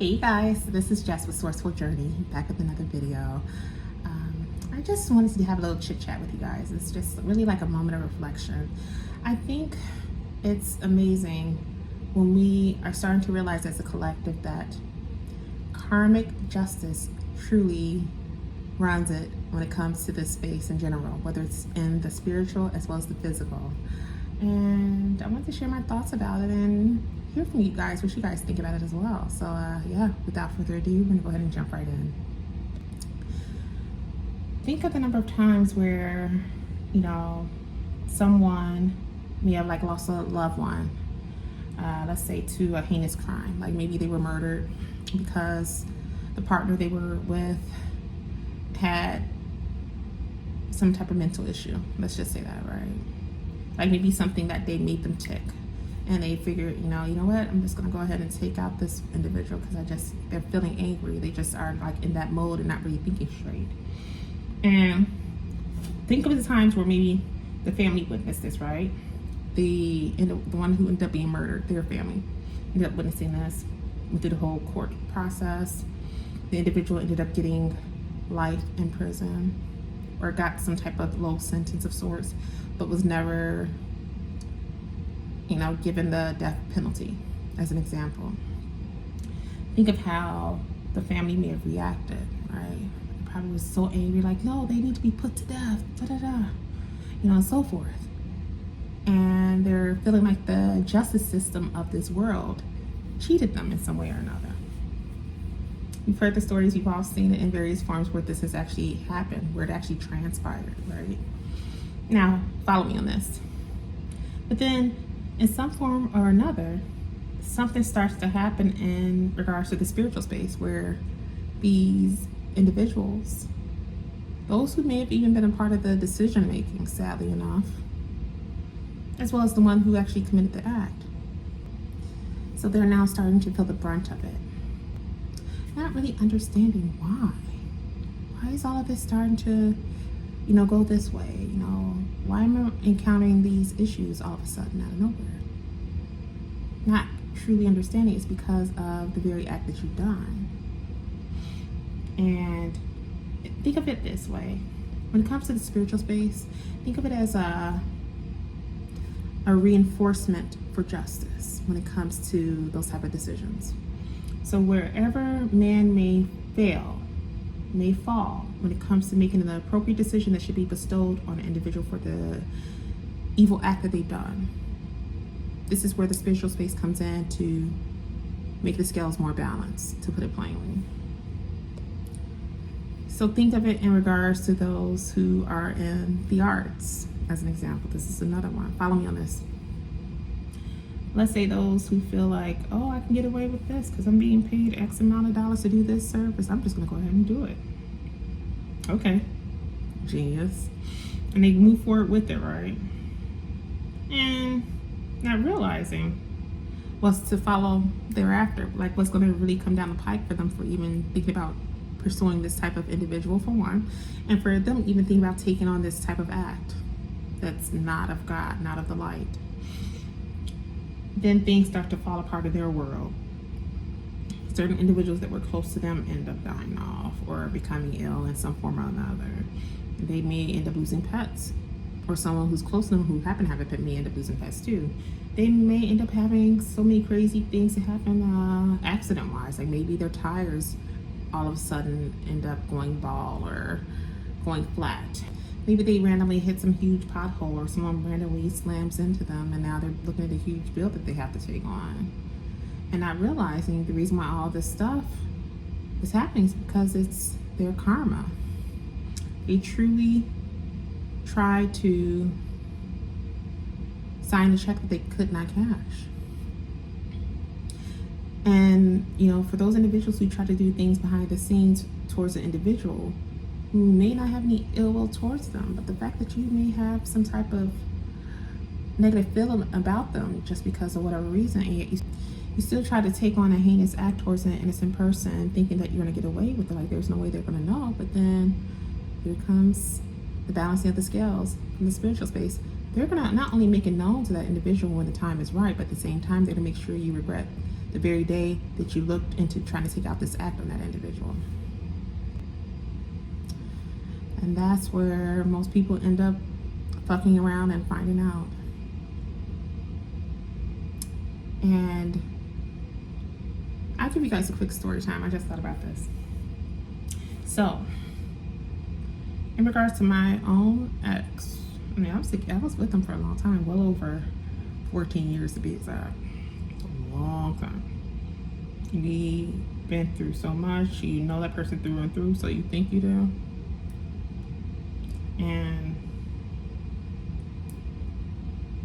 Hey guys, this is Jess with Sourceful Journey, back with another video. I just wanted to have a little chit chat with you guys. It's just really like a moment of reflection. I think it's amazing when we are starting to realize as a collective that karmic justice truly runs it when it comes to this space in general, whether it's in the spiritual as well as the physical. And I want to share my thoughts about it and hear from you guys what you guys think about it as well. So yeah, without further ado, we're gonna go ahead and jump right in. Think of the number of times where, someone may have lost a loved one, let's say to a heinous crime, like maybe they were murdered because the partner they were with had some type of mental issue. Let's just say that, right? Like maybe something that they made them tick. And they figured, you know what, I'm just gonna go ahead and take out this individual because they're feeling angry. They just are in that mode and not really thinking straight. And think of the times where maybe the family witnessed this, right? The one who ended up being murdered, their family ended up witnessing this, went through the whole court process. The individual ended up getting life in prison or got some type of low sentence of sorts, but was never given the death penalty, as an example. Think of how the family may have reacted, right? They probably was so angry, like, no, they need to be put to death, and so forth. And they're feeling like the justice system of this world cheated them in some way or another. We've heard the stories, you've all seen it in various forms where this has actually happened, where it actually transpired, right? Now, follow me on this. But then, in some form or another, something starts to happen in regards to the spiritual space where these individuals, those who may have even been a part of the decision making, sadly enough, as well as the one who actually committed the act. So they're now starting to feel the brunt of it. Not really understanding why. Why is all of this starting to, go this way? Why am I encountering these issues all of a sudden out of nowhere? Not truly understanding it's because of the very act that you've done. And think of it this way. When it comes to the spiritual space, think of it as a reinforcement for justice when it comes to those type of decisions. So wherever man may fall when it comes to making the appropriate decision that should be bestowed on an individual for the evil act that they've done. This is where the spiritual space comes in to make the scales more balanced, to put it plainly. So think of it in regards to those who are in the arts, as an example. This is another one. Follow me on this. Let's say those who feel like, oh, I can get away with this because I'm being paid X amount of dollars to do this service. I'm just going to go ahead and do it. Okay. Genius. And they move forward with it, right? And not realizing what's to follow thereafter. Like what's going to really come down the pike for them for even thinking about pursuing this type of individual, for one. And for them even thinking about taking on this type of act that's not of God, not of the light. Then things start to fall apart in their world. Certain individuals that were close to them end up dying off or becoming ill in some form or another. They may end up losing pets, or someone who's close to them who happen to have a pet may end up losing pets too. They may end up having so many crazy things that happen accident-wise, like maybe their tires all of a sudden end up going bald or going flat. Maybe they randomly hit some huge pothole or someone randomly slams into them and now they're looking at a huge bill that they have to take on. And not realizing the reason why all this stuff is happening is because it's their karma. They truly try to sign the check that they could not cash. And, for those individuals who try to do things behind the scenes towards an individual who may not have any ill will towards them, but the fact that you may have some type of negative feeling about them just because of whatever reason, and yet you still try to take on a heinous act towards an innocent person thinking that you're going to get away with it, like there's no way they're going to know. But then here comes the balancing of the scales in the spiritual space. They're going to not only make it known to that individual when the time is right, but at the same time they're going to make sure you regret the very day that you looked into trying to take out this act on that individual. And that's where most people end up fucking around and finding out. And I'll give you guys a quick story time. I just thought about this. So, in regards to my own ex, I mean, I was with him for a long time, well over 14 years to be exact. A long time. We been through so much. You know that person through and through, so you think you do. And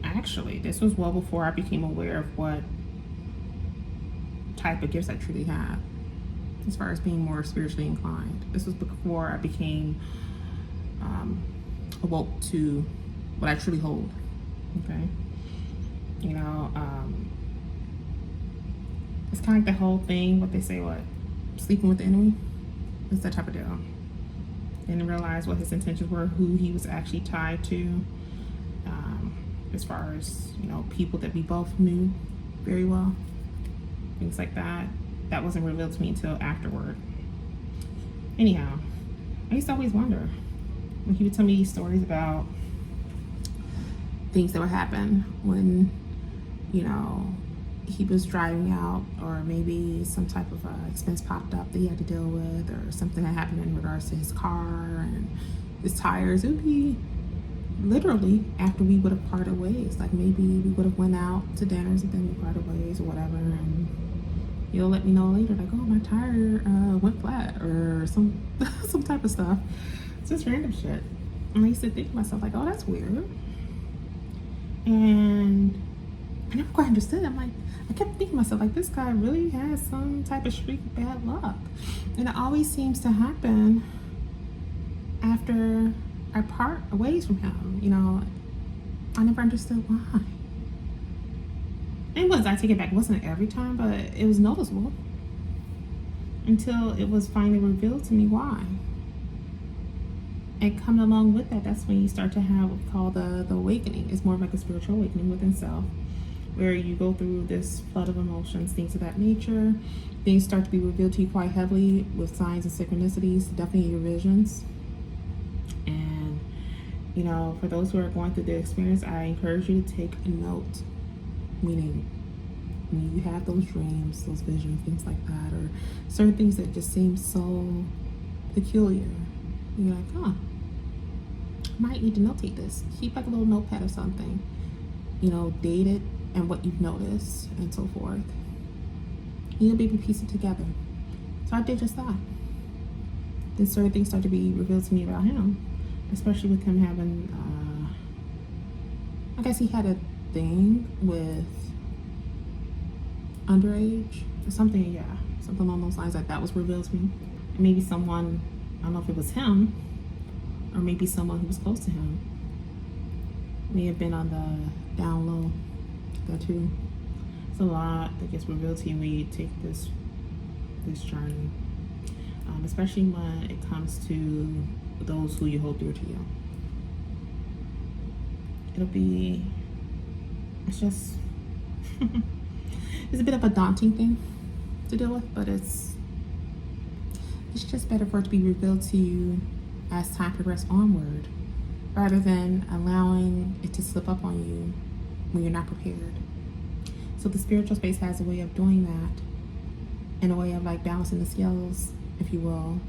actually, this was well before I became aware of what type of gifts I truly have, as far as being more spiritually inclined. This was before I became awoke to what I truly hold. Okay, you know, it's kind of like the whole thing. What they say, what sleeping with the enemy. It's that type of deal. Didn't realize what his intentions were, who he was actually tied to, as far as, you know, people that we both knew very well, things like that. That wasn't revealed to me until afterward. Anyhow, I used to always wonder when he would tell me these stories about things that would happen when, you know, he was driving out, or maybe some type of expense popped up that he had to deal with, or something that happened in regards to his car and his tires. It would be literally after we would have parted ways. Like maybe we would have went out to dinners and then we parted ways or whatever, and you'll let me know later, like, oh, my tire went flat, or some some type of stuff. It's just random shit. And I used to think to myself, like, oh, that's weird. And I never quite understood. I'm like, I kept thinking to myself, like, this guy really has some type of streak of bad luck. And it always seems to happen after I part ways from him. You know, I never understood why. It was, I take it back, it wasn't every time, but it was noticeable until it was finally revealed to me why. And coming along with that, that's when you start to have what's called the awakening. It's more of like a spiritual awakening within self, where you go through this flood of emotions, things of that nature. Things start to be revealed to you quite heavily with signs and synchronicities, definitely your visions. And, you know, for those who are going through the experience, I encourage you to take a note. Meaning, when you have those dreams, those visions, things like that, or certain things that just seem so peculiar, you're like, huh, I might need to notate this. Keep like a little notepad or something, you know, date it and what you've noticed and so forth. You'll be able to piece it together. So I did just that. Then certain things start to be revealed to me about him, especially with him having, I guess he had a thing with underage or something, yeah, something along those lines. Like that was revealed to me. And maybe someone, I don't know if it was him or maybe someone who was close to him, may have been on the down low. That too. It's a lot that gets revealed to you when you take this journey, especially when it comes to those who you hold dear to you. It's just it's a bit of a daunting thing to deal with, but it's just better for it to be revealed to you as time progresses onward, rather than allowing it to slip up on you when you're not prepared. So the spiritual space has a way of doing that, in a way of like balancing the scales, if you will,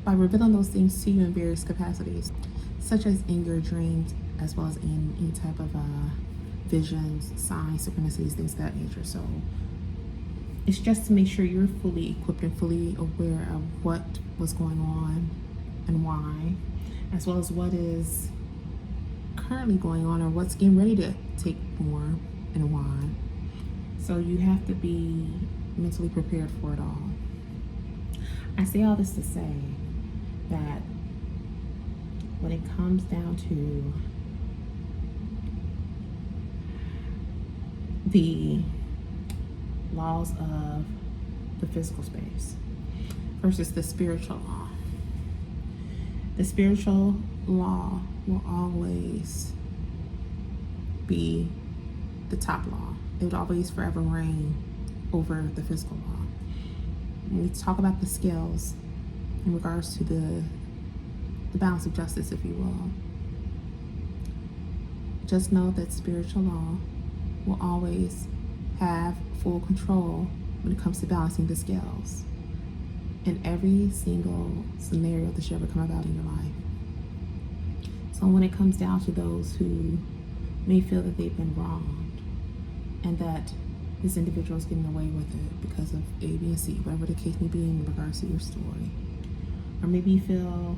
by revealing those things to you in various capacities, such as in your dreams, as well as in any type of visions, signs, synchronicities, things of that nature. So it's just to make sure you're fully equipped and fully aware of what was going on and why, as well as what is currently going on or what's getting ready to take form and why. So you have to be mentally prepared for it all. I say all this to say that when it comes down to the laws of the physical space versus the spiritual law, the spiritual law will always be the top law. It would always forever reign over the physical law. When we talk about the scales in regards to the balance of justice, if you will, just know that spiritual law will always have full control when it comes to balancing the scales in every single scenario that you ever come about in your life. So when it comes down to those who may feel that they've been wronged and that this individual is getting away with it because of A, B, and C, whatever the case may be in regards to your story, or maybe you feel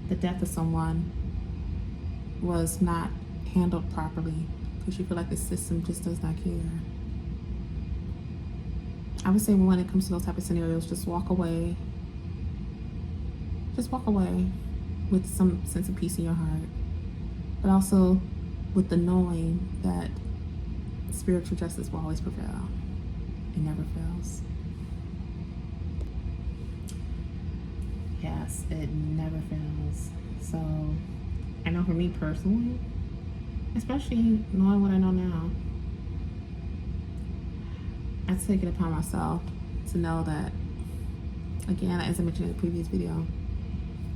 the death of someone was not handled properly because you feel like the system just does not care. I would say when it comes to those type of scenarios, just walk away. Just walk away with some sense of peace in your heart, but also with the knowing that spiritual justice will always prevail. It never fails. Yes, it never fails. So I know for me personally, especially knowing what I know now, I take it upon myself to know that, again, as I mentioned in the previous video,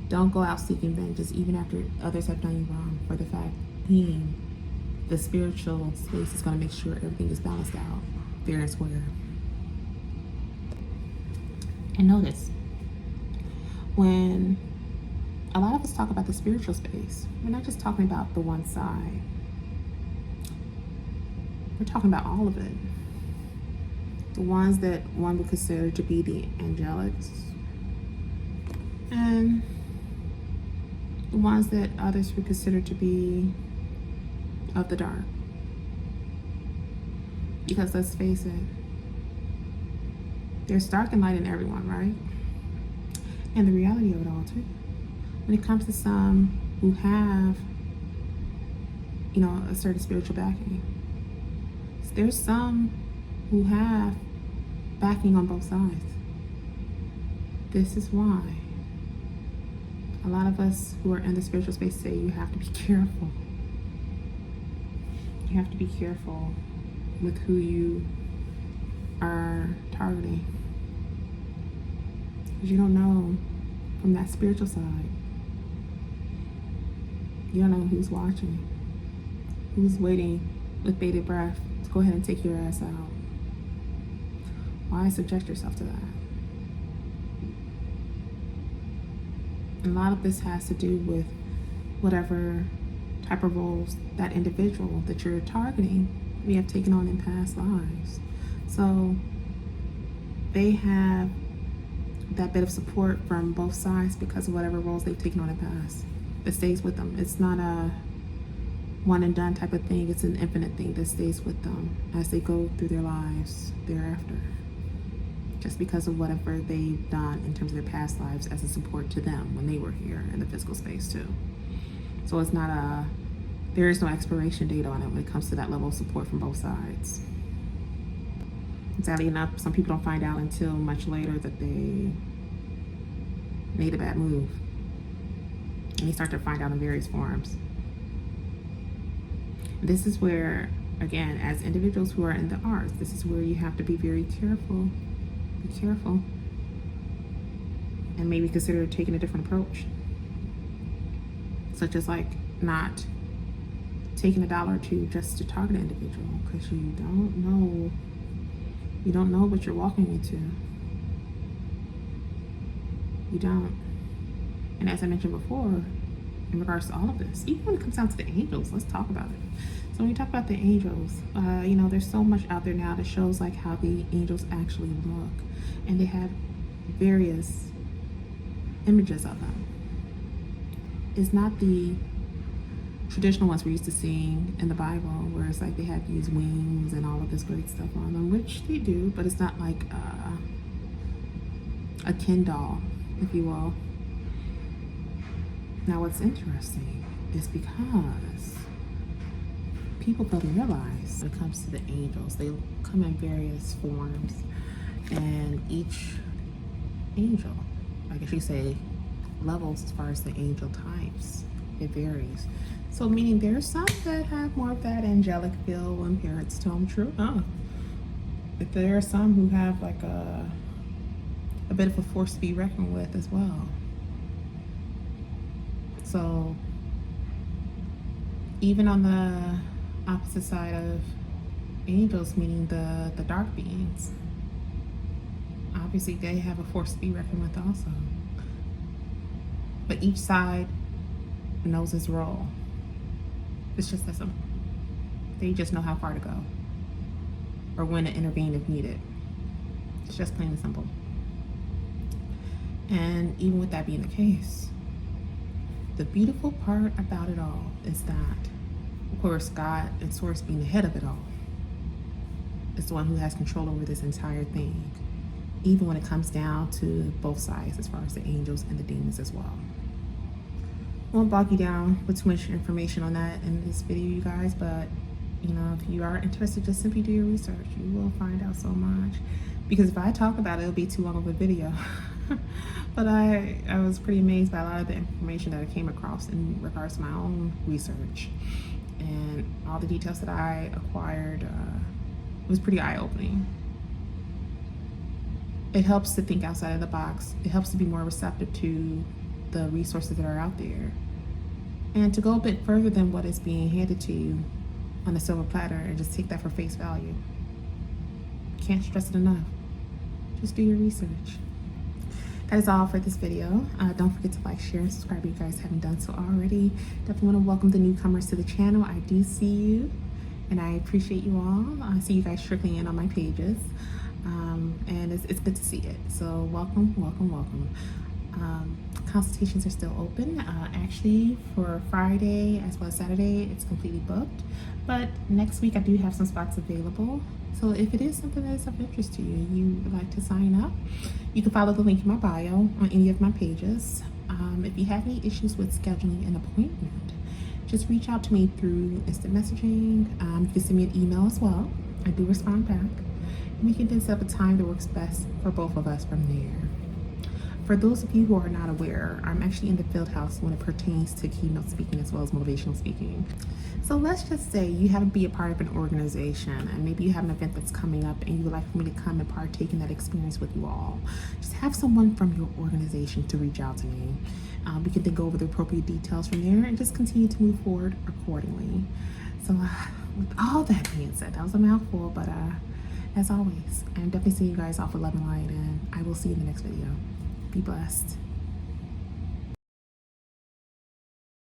don't go out seeking vengeance even after others have done you wrong, for the fact being the spiritual space is going to make sure everything is balanced out fair and square. And notice, when a lot of us talk about the spiritual space, we're not just talking about the one side. We're talking about all of it. The ones that one would consider to be the angelics, and the ones that others would consider to be of the dark. Because let's face it, there's dark and light in everyone, right? And the reality of it all too. When it comes to some who have, a certain spiritual backing, there's some who have backing on both sides. This is why a lot of us who are in the spiritual space say you have to be careful. You have to be careful with who you are targeting, because you don't know from that spiritual side. You don't know who's watching, who's waiting with bated breath to go ahead and take your ass out. Why subject yourself to that? And a lot of this has to do with whatever type of roles that individual that you're targeting may have taken on in past lives. So they have that bit of support from both sides because of whatever roles they've taken on in the past. That stays with them. It's not a one and done type of thing. It's an infinite thing that stays with them as they go through their lives thereafter, just because of whatever they've done in terms of their past lives as a support to them when they were here in the physical space too. So it's not there is no expiration date on it when it comes to that level of support from both sides. Sadly enough, some people don't find out until much later that they made a bad move. And they start to find out in various forms. This is where, again, as individuals who are in the arts, this is where you have to be very careful. Be careful. And maybe consider taking a different approach. Such as not taking $1 or $2 just to target an individual, because you don't know what you're walking into. You don't. And as I mentioned before, in regards to all of this, even when it comes down to the angels, let's talk about it. So when we talk about the angels, there's so much out there now that shows how the angels actually look, and they have various images of them. It's not the traditional ones we're used to seeing in the Bible, where it's they had these wings and all of this great stuff on them, which they do, but it's not like a Ken doll, if you will. Now, what's interesting is because people fail to realize when it comes to the angels, they come in various forms, and each angel, I guess you say, levels as far as the angel types, it varies. So meaning there's some that have more of that angelic feel when parents tell them true. there are some who have like a bit of a force to be reckoned with as well. So even on the opposite side of angels, meaning the dark beings, obviously they have a force to be reckoned with also. But each side knows its role. It's just that simple. They just know how far to go or when to intervene if needed. It's just plain and simple. And even with that being the case, the beautiful part about it all is that, of course, God and Source being the head of it all is the one who has control over this entire thing, even when it comes down to both sides as far as the angels and the demons as well. I won't bog you down with too much information on that in this video, you guys, but if you are interested, just simply do your research. You will find out so much, because if I talk about it, it'll be too long of a video. But I was pretty amazed by a lot of the information that I came across in regards to my own research, and all the details that I acquired was pretty eye-opening. It helps to think outside of the box. It helps to be more receptive to the resources that are out there, and to go a bit further than what is being handed to you on a silver platter and just take that for face value. Can't stress it enough. Just do your research. That is all for this video. Don't forget to like, share, and subscribe if you guys haven't done so already. Definitely want to welcome the newcomers to the channel. I do see you, and I appreciate you all. I see you guys trickling in on my pages, and it's good to see it. So welcome, welcome, welcome. Consultations are still open. Actually, for Friday as well as Saturday, it's completely booked. But next week, I do have some spots available. So if it is something that is of interest to you and you would like to sign up, you can follow the link in my bio on any of my pages. If you have any issues with scheduling an appointment, just reach out to me through instant messaging. You can send me an email as well. I do respond back. And we can then set up a time that works best for both of us from there. For those of you who are not aware, I'm actually in the field house when it pertains to keynote speaking as well as motivational speaking. So let's just say you happen to be a part of an organization, and maybe you have an event that's coming up and you would like for me to come and partake in that experience with you all. Just have someone from your organization to reach out to me. We can then go over the appropriate details from there and just continue to move forward accordingly. So with all that being said, that was a mouthful, but as always, I'm definitely seeing you guys off with love and light, and I will see you in the next video. Be blessed.